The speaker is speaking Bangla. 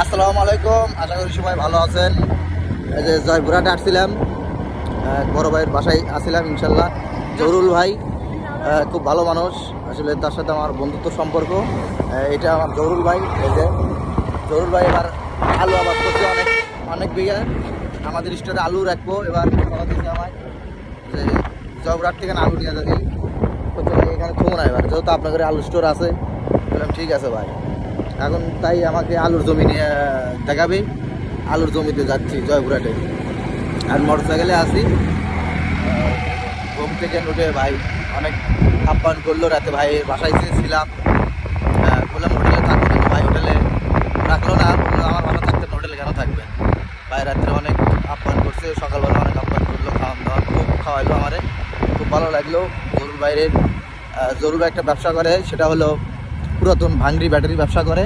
আসসালামু আলাইকুম, আশা করি সবাই ভালো আছেন। এই যে জয়পুরহাটে আসছিলাম, বড় ভাইয়ের বাসায় আসছিলাম। ইনশাল্লাহ জহুরুল ভাই খুব ভালো মানুষ, আসলে তার সাথে আমার বন্ধুত্ব সম্পর্ক। এটা আমার জহুরুল ভাই। এই যে জহুরুল ভাই এবার আলু আবাদ করছে অনেক অনেক বিঘা। আমাদের স্টোরে আলু রাখবো এবার। দিচ্ছে আমায় যে জয়পুরহাট থেকে আলু নিয়ে যাবি, এখানে থমো না এবার, যেহেতু আপনাদের আলু স্টোর আছে। বললাম ঠিক আছে ভাই। এখন তাই আমাকে আলুর জমি নিয়ে দেখাবে। আলুর জমিতে যাচ্ছি জয়পুরহাটে, আর মোটর সাইকেলে আসি। ঘুম থেকে উঠে ভাই অনেক আপ্যায়ন করলো। রাতে ভাইয়ের বাসায় ছিলাম, বললাম হোটেলে থাকবো, কিন্তু ভাই হোটেলে রাখলো না। বললো আমার বাসা থাকতেন, হোটেলে কেন থাকবেন? ভাই রাত্রে অনেক আপ্যায়ন করছে, সকালবেলা অনেক আপ্যায়ন করলো, খাওয়ান দাওয়ান খুব খাওয়াইলো আমারে, খুব ভালো লাগলো। জরুর বাইরের জরুর একটা ব্যবসা করে, সেটা হলো পুরাতন ভাঙড়ি ব্যাটারি ব্যবসা করে।